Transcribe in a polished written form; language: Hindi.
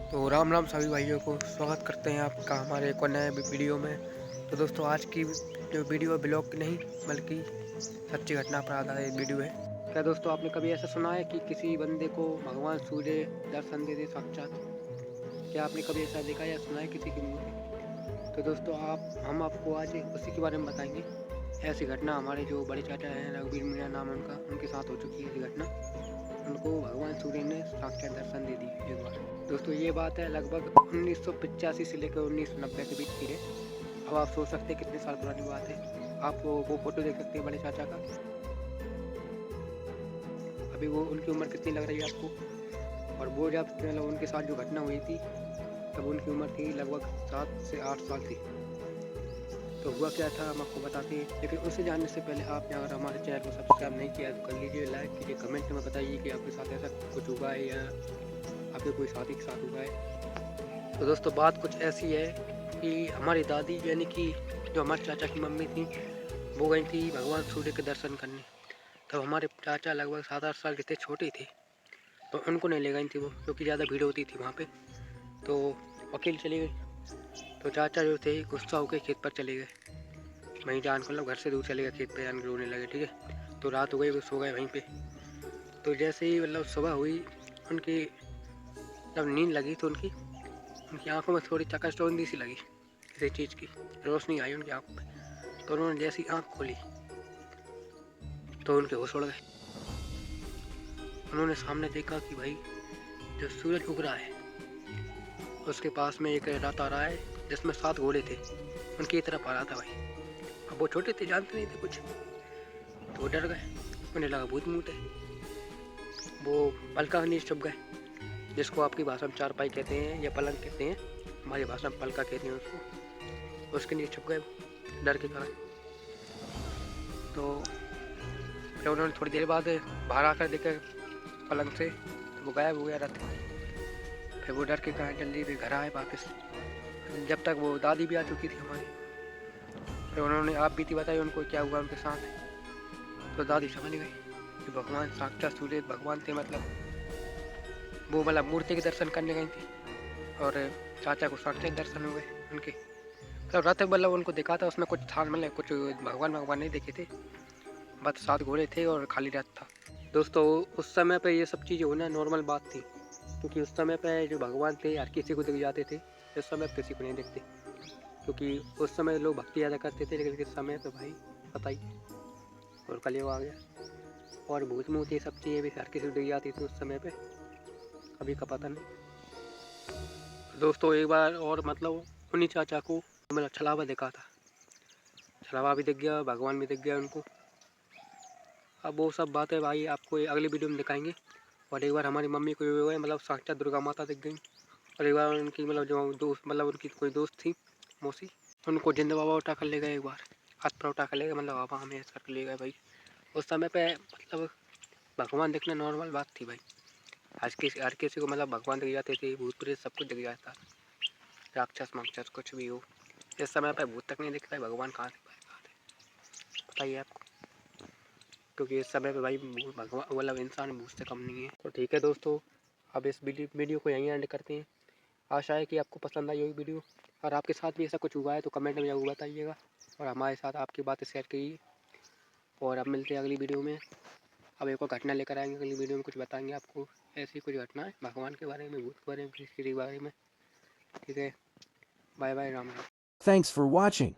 तो राम राम सभी भाइयों को स्वागत करते हैं आपका हमारे एक और नए वीडियो में। तो दोस्तों आज की जो वीडियो ब्लॉग की नहीं बल्कि सच्ची घटना पर आधारित वीडियो है। क्या दोस्तों आपने कभी ऐसा सुना है कि किसी बंदे को भगवान सूर्य दर्शन दे दे साक्षात? क्या आपने कभी ऐसा देखा या सुना है किसी के मुँह से? तो दोस्तों हम आपको आज उसी के बारे में बताएंगे। ऐसी घटना हमारे जो बड़े चाचा हैं, रघुवीर मीणा नाम है उनका, उनके साथ हो चुकी है ऐसी घटना। उनको भगवान सूर्य ने साक्षात दर्शन दे दी एक बार। दोस्तों ये बात है लगभग 1985 से लेकर 1990 के बीच की है। अब आप सोच सकते हैं कितने साल पुरानी बात है। आप वो फोटो देख सकते हैं बड़े चाचा का। अभी वो उनकी उम्र कितनी लग रही है आपको? और वो जब मतलब उनके साथ जो घटना हुई थी तब उनकी उम्र थी लगभग 7 से 8 साल थी। तो हुआ क्या था हम आपको बताते हैं, लेकिन उससे जानने से पहले आपने अगर हमारे चैनल को सब्सक्राइब नहीं किया तो कर लीजिए, लाइक कीजिए, कमेंट में बताइए कि आपके साथ ऐसा कुछ हुआ है या आपके कोई साथी के साथ हुआ है। तो दोस्तों बात कुछ ऐसी है कि हमारी दादी यानी कि जो हमारे चाचा की मम्मी थी वो गई थी भगवान सूर्य के दर्शन करने। तब हमारे चाचा लगभग 7-8 साल के थे, छोटे थे। तो उनको नहीं ले गई थी वो, क्योंकि ज़्यादा भीड़ होती थी वहाँ पे। तो अकेले चली गई। तो चाचा जो थे गुस्सा होकर खेत पर चले गए। वहीं जान को मतलब घर से दूर चले गए, खेत पे जान के रोने लगे। ठीक है, तो रात हो गई, वो सो गए वहीं पे। तो जैसे ही मतलब सुबह हुई, उनकी जब नींद लगी तो उनकी आंखों में थोड़ी चकचौंधी सी लगी, किसी चीज़ की रोशनी आई उनकी आंखों में। तो उन्होंने जैसी आंख खोली तो उनके होश उड़ गए। उन्होंने सामने देखा कि भाई जो सूरज उग रहा है उसके पास में एक रथ आ रहा है जिसमें 7 घोड़े थे, उनकी तरफ आ रहा था भाई। अब वो छोटे थे, जानते नहीं थे कुछ, तो वो डर गए। उन्हें लगा भूत मूत है। वो पलका के नीचे छुप गए, जिसको आपकी भाषा में चारपाई कहते हैं या पलंग कहते हैं, हमारी भाषा में पलका कहते हैं उसको। उसके नीचे छुप गए डर के कारण। तो फिर उन्होंने थोड़ी देर बाद बाहर आकर देखा पलंग से, तो वो गायब हो गया रथ। फिर वो डर के कारण जल्दी भी घर आए वापस। जब तक वो दादी भी आ चुकी थी हमारी। फिर उन्होंने आप बीती बताई उनको क्या हुआ उनके साथ। तो दादी समझ गई कि भगवान साक्षात सूर्य भगवान थे, मतलब वो मतलब मूर्ति के दर्शन करने गई थी और चाचा को साक्षात दर्शन हुए उनके। तो रथ मतलब उनको दिखा था, उसमें कुछ था मतलब कुछ भगवान भगवान नहीं देखे थे, बस 7 घोड़े थे और खाली रथ था। दोस्तों उस समय पे ये सब चीज़ें होना नॉर्मल बात थी, क्योंकि उस समय पे जो भगवान थे हर किसी को दिख जाते थे। इस समय किसी को नहीं दिखते, क्योंकि उस समय लोग भक्ति ज़्यादा करते थे, लेकिन इस समय पे भाई पता ही, और कलयुग आ गया और भूत मूत ये सब चीज़ें भी हर किसी को दिख जाती थी उस समय पे, अभी का पता नहीं। दोस्तों एक बार और मतलब उन्हीं चाचा को मतलब छलावा दिखा था, छलावा भी दिख गया, भगवान भी दिख गया उनको। अब वो सब बातें भाई आपको अगली वीडियो में दिखाएंगे। और एक बार हमारी मम्मी को जो है मतलब साक्षात दुर्गा माता दिख गई। और एक बार उनकी मतलब जो दोस्त मतलब उनकी कोई दोस्त थी मौसी, उनको जिंदा बाबा उठा कर ले गए एक बार, हाथ पर उठा कर ले गए, मतलब बाबा हमें ऐसा कर ले गए भाई। उस समय पे मतलब भगवान दिखना नॉर्मल बात थी भाई। हर किसी को मतलब भगवान दिख जाते थे, भूत प्रेत सब कुछ दिख जाता, राक्षस माक्षस कुछ भी हो। इस समय पे भूत तक नहीं दिख रहा है, भगवान कहाँ दिख पाएगा बताइए आपको, क्योंकि इस समय पे भाई भगवान मतलब इंसान भूत से कम नहीं है। तो ठीक है दोस्तों, अब इस वीडियो को यहीं एंड करते हैं। आशा है कि आपको पसंद आई होगी वीडियो। और आपके साथ भी ऐसा कुछ हुआ है तो कमेंट में ज़रूर बताइएगा और हमारे साथ आपकी बातें शेयर कीजिए। और अब मिलते हैं अगली वीडियो में। अब एक और घटना लेकर आएंगे, अगली वीडियो में कुछ बताएंगे आपको, ऐसी कुछ घटना है भगवान के बारे में, भूत के बारे में, किसी के बारे में। ठीक है, बाय बाय, राम राम। Thanks for watching.